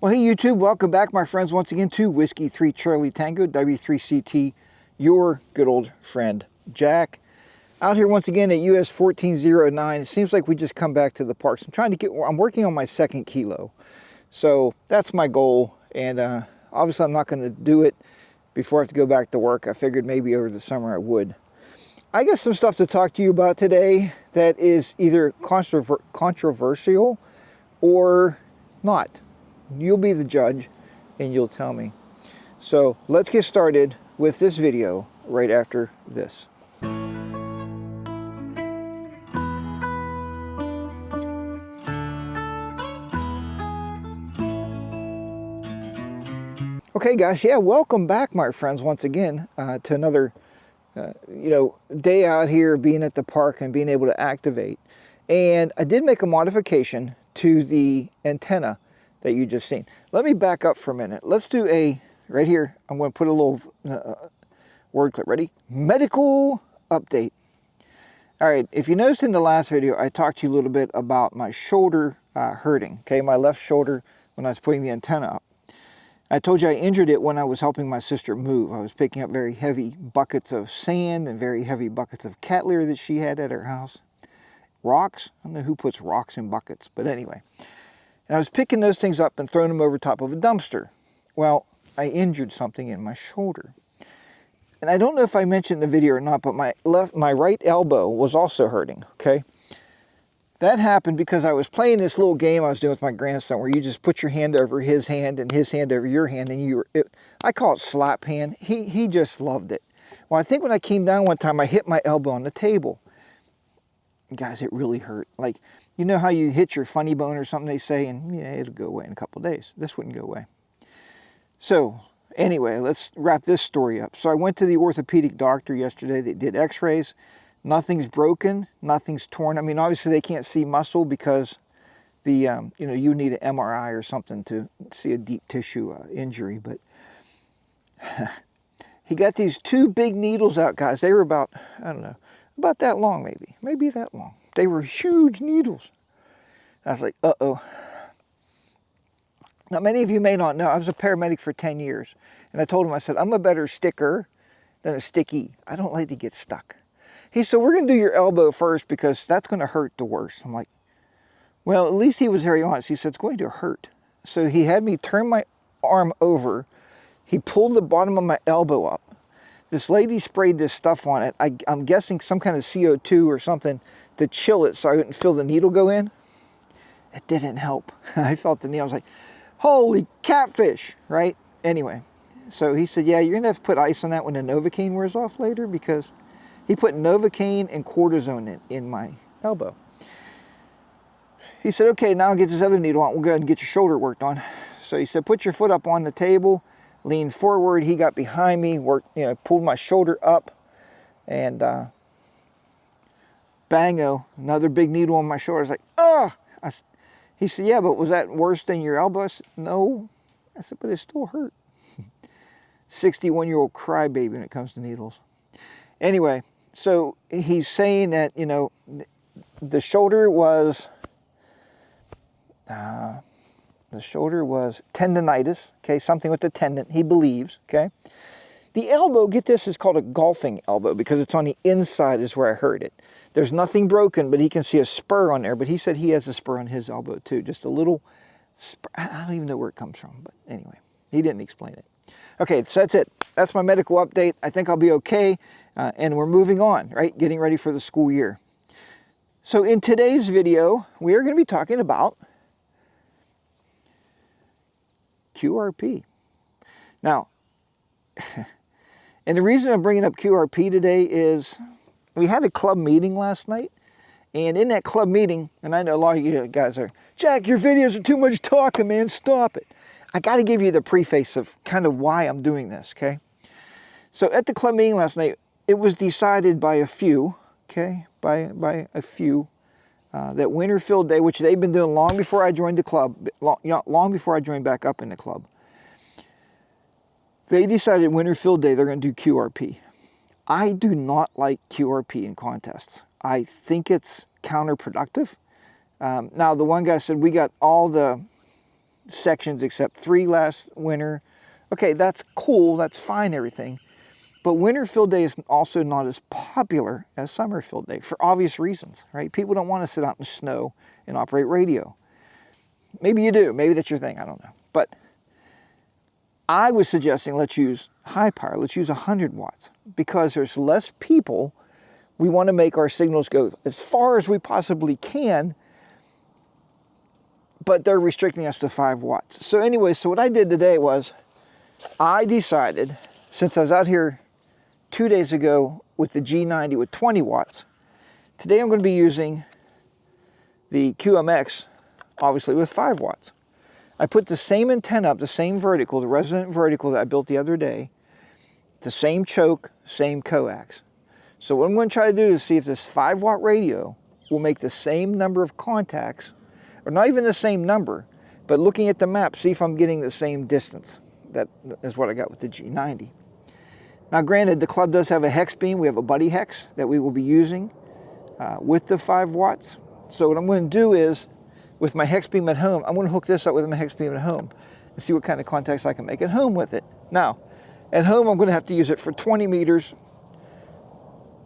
Well, hey YouTube, welcome back my friends once again to Whiskey 3 Charlie Tango, W3CT, your good old friend Jack. Out here once again at US 1409. It seems like we just come back to the parks. I'm working on my second kilo. So that's my goal, and obviously I'm not going to do it before I have to go back to work. I figured maybe over the summer I would. I got some stuff to talk to you about today that is either controversial or not. You'll be the judge and you'll tell me. So let's get started with this video right after this. Okay guys, yeah, welcome back my friends once again to another day out here being at the park and being able to activate. And I did make a modification to the antenna that you just seen. Let me back up for a minute. Let's do right here, I'm going to put a little word clip. Ready? Medical update. All right, if you noticed in the last video, I talked to you a little bit about my shoulder hurting, okay? My left shoulder when I was putting the antenna up. I told you I injured it when I was helping my sister move. I was picking up very heavy buckets of sand and very heavy buckets of cat litter that she had at her house. Rocks? I don't know who puts rocks in buckets, but anyway. And I was picking those things up and throwing them over top of a dumpster. Well, I injured something in my shoulder. And I don't know if I mentioned in the video or not, but my right elbow was also hurting, okay? That happened because I was playing this little game I was doing with my grandson where you just put your hand over his hand and his hand over your hand, and I call it slap hand. He just loved it. Well, I think when I came down one time, I hit my elbow on the table. Guys, it really hurt. Like, you know how you hit your funny bone or something, they say, and yeah, it'll go away in a couple of days. This wouldn't go away. So anyway, let's wrap this story up. So I went to the orthopedic doctor yesterday. They did x-rays. Nothing's broken, nothing's torn. I mean, obviously they can't see muscle because you need an MRI or something to see a deep tissue injury. But he got these two big needles out, guys. They were about, I don't know, about that long maybe that long. They were huge needles. I was like, uh-oh. Now, many of you may not know, I was a paramedic for 10 years. And I told him, I said, I'm a better sticker than a sticky. I don't like to get stuck. He said, we're going to do your elbow first because that's going to hurt the worst. I'm like, well, at least he was very honest. He said, it's going to hurt. So he had me turn my arm over. He pulled the bottom of my elbow up. This lady sprayed this stuff on it. I'm guessing some kind of CO2 or something to chill it so I wouldn't feel the needle go in. It didn't help. I felt the needle. I was like, holy catfish, right? Anyway, so he said, yeah, you're going to have to put ice on that when the Novocaine wears off later, because he put Novocaine and cortisone in my elbow. He said, okay, now I'll get this other needle on. We'll go ahead and get your shoulder worked on. So he said, put your foot up on the table, lean forward. He got behind me, pulled my shoulder up, and bango, another big needle on my shoulder. I was like, ah! He said, yeah, but was that worse than your elbow? I said, no. I said, but it still hurt. 61-year-old crybaby when it comes to needles. Anyway, so he's saying that, the shoulder was tendonitis, okay, something with the tendon, he believes, okay. The elbow, get this, is called a golfing elbow because it's on the inside is where I hurt it. There's nothing broken, but he can see a spur on there, but he said he has a spur on his elbow too, just a little spur. I don't even know where it comes from, but anyway, he didn't explain it. Okay, so that's it. That's my medical update. I think I'll be okay, and we're moving on, right? Getting ready for the school year. So in today's video, we are going to be talking about QRP. Now, and the reason I'm bringing up QRP today is we had a club meeting last night, and in that club meeting, and I know a lot of you guys are, Jack, your videos are too much talking, man, stop it. I got to give you the preface of kind of why I'm doing this, okay? So at the club meeting last night, it was decided by a few, okay, by a few, that Winterfield Day, which they've been doing long before I joined the club, long before I joined back up in the club, they decided Winterfield Day they're going to do QRP. I do not like QRP in contests. I think it's counterproductive. Now, the one guy said we got all the sections except 3 last winter. Okay, that's cool, that's fine, everything. But winter field day is also not as popular as summer field day for obvious reasons, right? People don't want to sit out in the snow and operate radio. Maybe you do, maybe that's your thing, I don't know. But I was suggesting let's use high power, let's use 100 watts because there's less people. We want to make our signals go as far as we possibly can, but they're restricting us to 5 watts. So anyway, so what I did today was I decided, since I was out here 2 days ago with the G90 with 20 watts, today I'm going to be using the QMX, obviously with 5 watts. I put the same antenna up, the same vertical, the resonant vertical that I built the other day, the same choke, same coax. So what I'm going to try to do is see if this 5 watt radio will make the same number of contacts, or not even the same number, but looking at the map, see if I'm getting the same distance. That is what I got with the G90. Now granted, the club does have a hex beam. We have a buddy hex that we will be using with the 5 watts. So what I'm going to do is, with my hex beam at home, I'm going to hook this up with my hex beam at home and see what kind of contacts I can make at home with it. Now, at home I'm going to have to use it for 20 meters.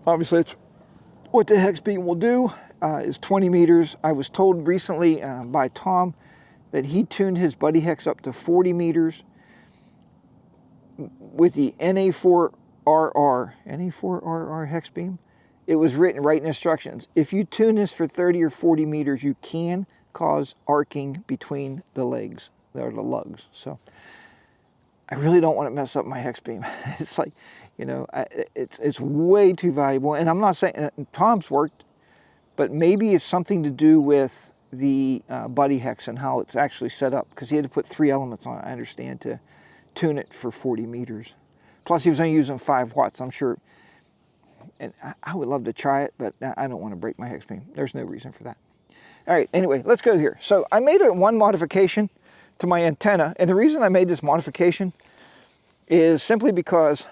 Obviously, it's what the hex beam will do is 20 meters. I was told recently by Tom that he tuned his buddy hex up to 40 meters with the NA4RR hex beam. It was written right in instructions. If you tune this for 30 or 40 meters, you can cause arcing between the legs, or the lugs. So I really don't want to mess up my hex beam. It's like, you know, it's way too valuable. And I'm not saying Tom's worked, but maybe it's something to do with the buddy hex and how it's actually set up, because he had to put 3 elements on it, I understand, to tune it for 40 meters. Plus he was only using 5 watts, I'm sure. And I would love to try it, but I don't want to break my hex beam. There's no reason for that. All right, anyway, let's go here. So I made one modification to my antenna, and the reason I made this modification is simply because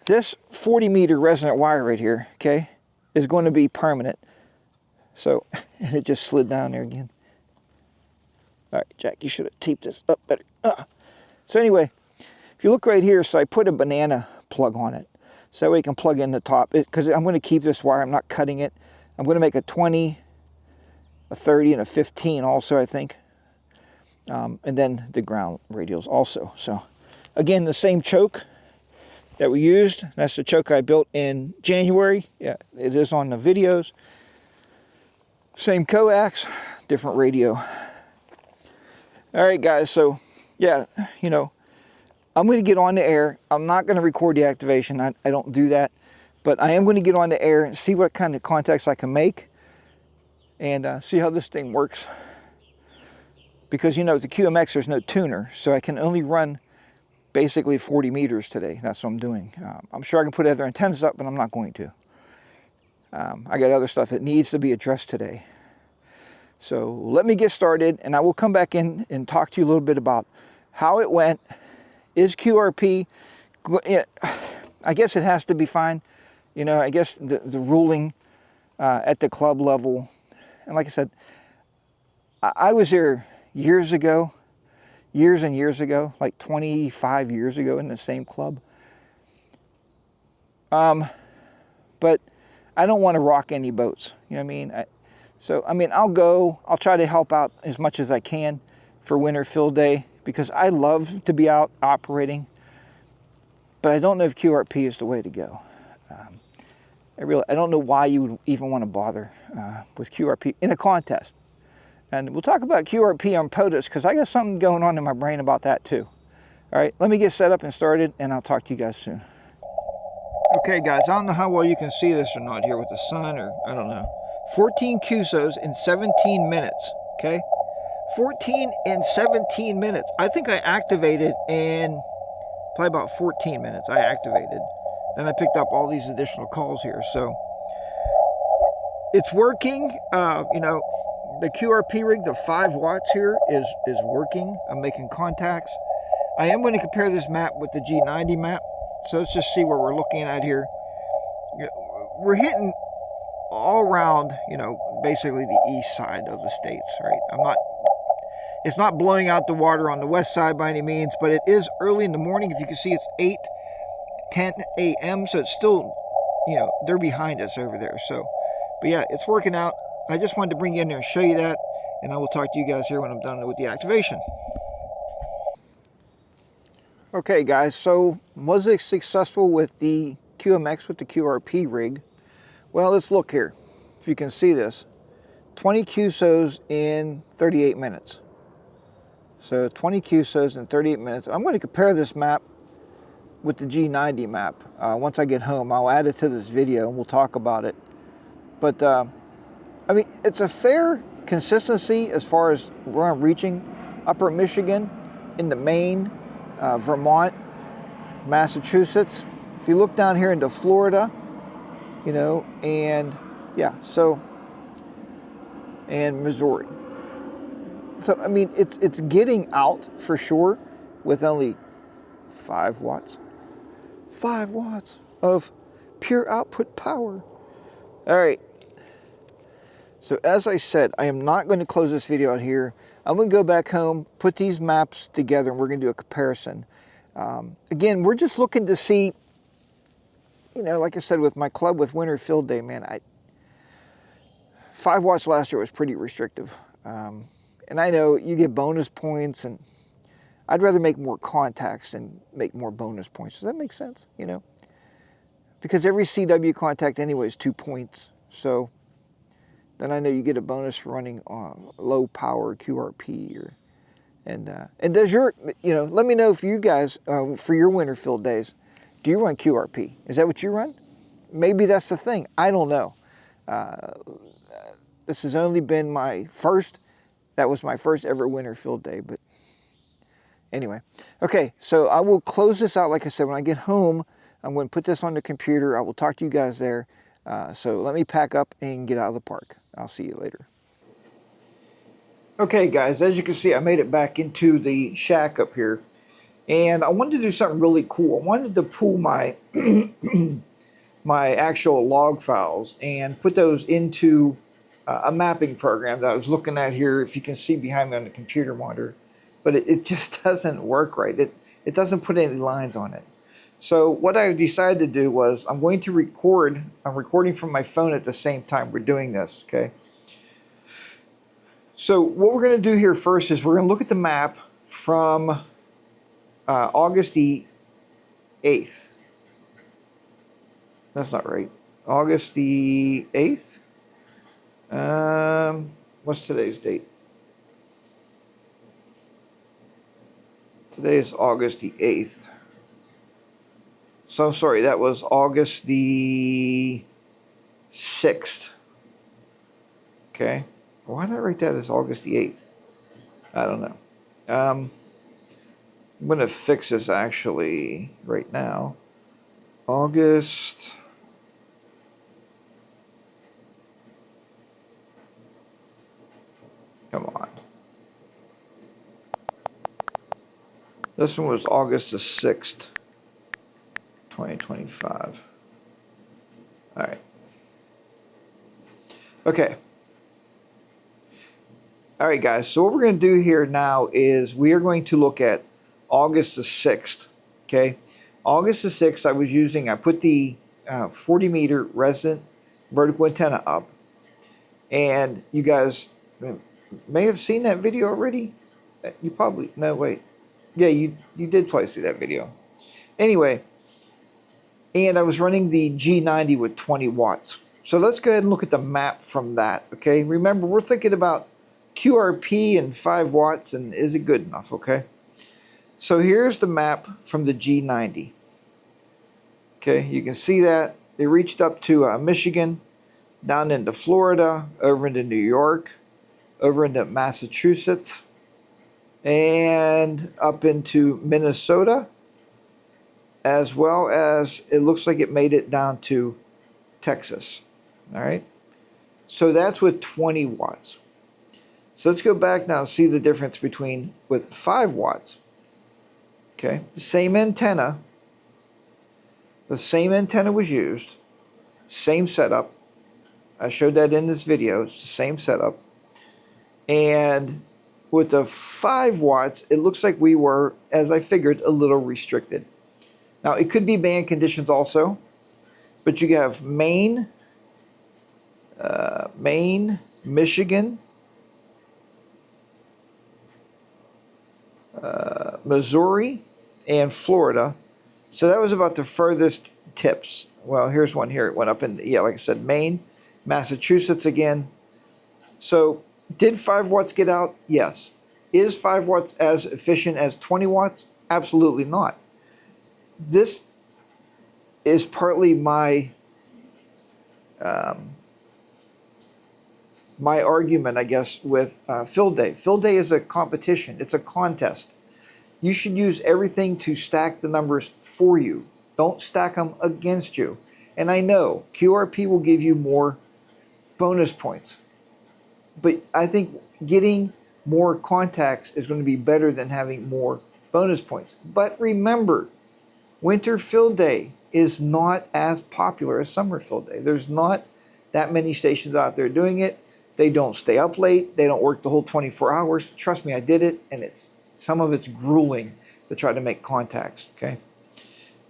this 40 meter resonant wire right here, okay, is going to be permanent. So, and it just slid down there again. All right, Jack, you should have taped this up better. So anyway, if you look right here, so I put a banana plug on it. So that way you can plug in the top, because I'm going to keep this wire, I'm not cutting it. I'm going to make a 20, a 30, and a 15 also, I think. And then the ground radials also. So again, the same choke that we used. That's the choke I built in January. Yeah, it is on the videos. Same coax, different radio. All right, guys, so yeah, you know, I'm going to get on the air. I'm not going to record the activation. I don't do that. But I am going to get on the air and see what kind of contacts I can make and see how this thing works. Because, you know, with the QMX, there's no tuner, so I can only run basically 40 meters today. That's what I'm doing. I'm sure I can put other antennas up, but I'm not going to. I got other stuff that needs to be addressed today. So let me get started, and I will come back in and talk to you a little bit about how it went. Is QRP, I guess it has to be fine. You know, I guess the ruling at the club level, and like I said, I was there years ago, years and years ago, like 25 years ago in the same club. But I don't want to rock any boats, you know what I mean? I'll try to help out as much as I can for winter field day, because I love to be out operating, but I don't know if QRP is the way to go. I don't know why you would even want to bother with QRP in a contest. And we'll talk about QRP on POTUS, because I got something going on in my brain about that too. All right, let me get set up and started, and I'll talk to you guys soon. Okay guys, I don't know how well you can see this or not here with the sun, or I don't know. 14 QSOs in 17 minutes, okay? 14 in 17 minutes. I think I activated in probably about 14 minutes. I activated. Then I picked up all these additional calls here. So it's working. You know, the QRP rig, the 5 watts here is working. I'm making contacts. I am going to compare this map with the G90 map. So let's just see what we're looking at here. We're hitting all around, you know, basically the east side of the states, right? It's not blowing out the water on the west side by any means, but it is early in the morning. If you can see, it's 8:10 a.m. So it's still, you know, they're behind us over there. So, but yeah, it's working out. I just wanted to bring you in there and show you that, and I will talk to you guys here when I'm done with the activation. Okay guys, so was it successful with the QMX with the QRP rig? Well, let's look here. If you can see this, 20 QSOs in 38 minutes. So 20 QSOs in 38 minutes. I'm going to compare this map with the G90 map. Once I get home, I'll add it to this video and we'll talk about it. But I mean, it's a fair consistency as far as where I'm reaching. Upper Michigan, into Maine, Vermont, Massachusetts. If you look down here into Florida, you know, and yeah, so, and Missouri. So, I mean, it's getting out for sure with only 5 watts. 5 watts of pure output power. All right. So as I said, I am not going to close this video out here. I'm going to go back home, put these maps together, and we're going to do a comparison. Again, we're just looking to see, you know, like I said, with my club with Winter Field Day, man, 5 watts last year was pretty restrictive. And I know you get bonus points, and I'd rather make more contacts than make more bonus points. Does that make sense? You know, because every CW contact anyway is 2 points. So then I know you get a bonus for running low power QRP. And does your, you know, let me know if you guys, for your Winter Field Days, do you run QRP? Is that what you run? Maybe that's the thing. I don't know. This has only been that was my first ever Winter Field Day, but anyway. Okay, so I will close this out. Like I said, when I get home, I'm going to put this on the computer. I will talk to you guys there. So let me pack up and get out of the park. I'll see you later. Okay guys, as you can see, I made it back into the shack up here. And I wanted to do something really cool. I wanted to pull my my actual log files and put those into a mapping program that I was looking at here, if you can see behind me on the computer monitor. But it just doesn't work right. It doesn't put any lines on it. So what I decided to do was I'm going to record. I'm recording from my phone at the same time we're doing this, okay? So what we're going to do here first is we're going to look at the map from August the 8th. That's not right. August the 8th? What's today's date? Today is August the 8th. So I'm sorry, that was August the 6th. Okay. Why did I write that as August the 8th? I don't know. I'm going to fix this actually right now. August. Come on. This one was August the 6th, 2025. All right. Okay. All right, guys. So what we're going to do here now is we are going to look at August the 6th. Okay. August the 6th, I put the 40 meter resident vertical antenna up. And you guys may have seen that video already. You probably, no, wait. Yeah, you did probably see that video. Anyway, and I was running the G90 with 20 watts. So let's go ahead and look at the map from that, okay? Remember, we're thinking about QRP and 5 watts, and is it good enough, okay? So here's the map from the G90. Okay, you can see that. They reached up to Michigan, down into Florida, over into New York, over into Massachusetts, and up into Minnesota, as well as it looks like it made it down to Texas. All right, so that's with 20 watts. So let's go back now and see the difference between with 5 watts. Okay, same antenna. The same antenna was used, same setup. I showed that in this video. It's the same setup. And with the 5 watts, it looks like we were, as I figured, a little restricted. Now, it could be band conditions also, but you have Maine, Michigan, Missouri, and Florida. So that was about the furthest tips. Well, here's one here. It went up in, yeah, like I said, Maine, Massachusetts again. So did 5 watts get out? Yes. Is 5 watts as efficient as 20 watts? Absolutely not. This is partly my my argument, I guess, with Field Day. Field Day is a competition. It's a contest. You should use everything to stack the numbers for you. Don't stack them against you. And I know QRP will give you more bonus points, but I think getting more contacts is going to be better than having more bonus points. But remember, Winter Field Day is not as popular as Summer Field Day. There's not that many stations out there doing it. They don't stay up late. They don't work the whole 24 hours. Trust me, I did it, and some of it's grueling to try to make contacts, okay?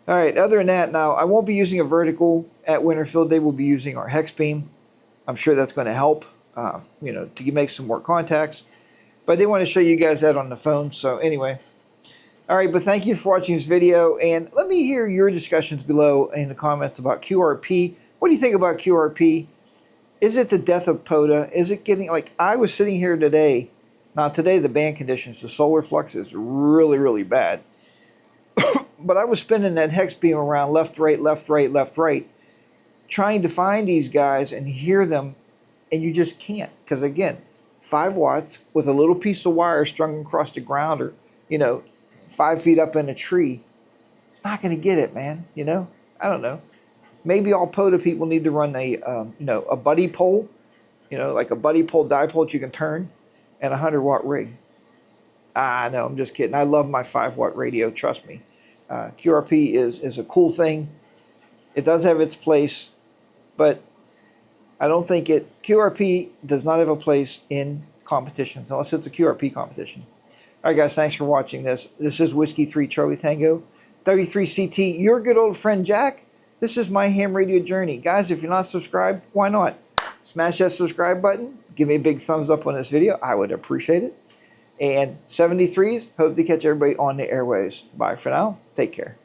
All right, other than that, now, I won't be using a vertical at Winter Field Day. We'll be using our hex beam. I'm sure that's going to help, you know, to make some more contacts. But I did want to show you guys that on the phone, so anyway. All right, but thank you for watching this video, and let me hear your discussions below in the comments about QRP. What do you think about QRP? Is it the death of POTA? Is it getting, like, I was sitting here today. Now, today, the band conditions, the solar flux is really, really bad. But I was spinning that hex beam around left, right, left, right, left, right, trying to find these guys and hear them, and you just can't. Because, again, 5 watts with a little piece of wire strung across the ground or, you know, 5 feet up in a tree, it's not going to get it, man, you know? I don't know. Maybe all POTA people need to run a, you know, a buddy pole, you know, like a buddy pole dipole that you can turn, and a 100-watt rig. Ah, no, I'm just kidding. I love my 5-watt radio, trust me. QRP is a cool thing. It does have its place, but I don't think QRP does not have a place in competitions, unless it's a QRP competition. All right, guys, thanks for watching this. This is Whiskey 3 Charlie Tango, W3CT, your good old friend Jack. This is my ham radio journey. Guys, if you're not subscribed, why not? Smash that subscribe button. Give me a big thumbs up on this video. I would appreciate it. And 73s, hope to catch everybody on the airwaves. Bye for now. Take care.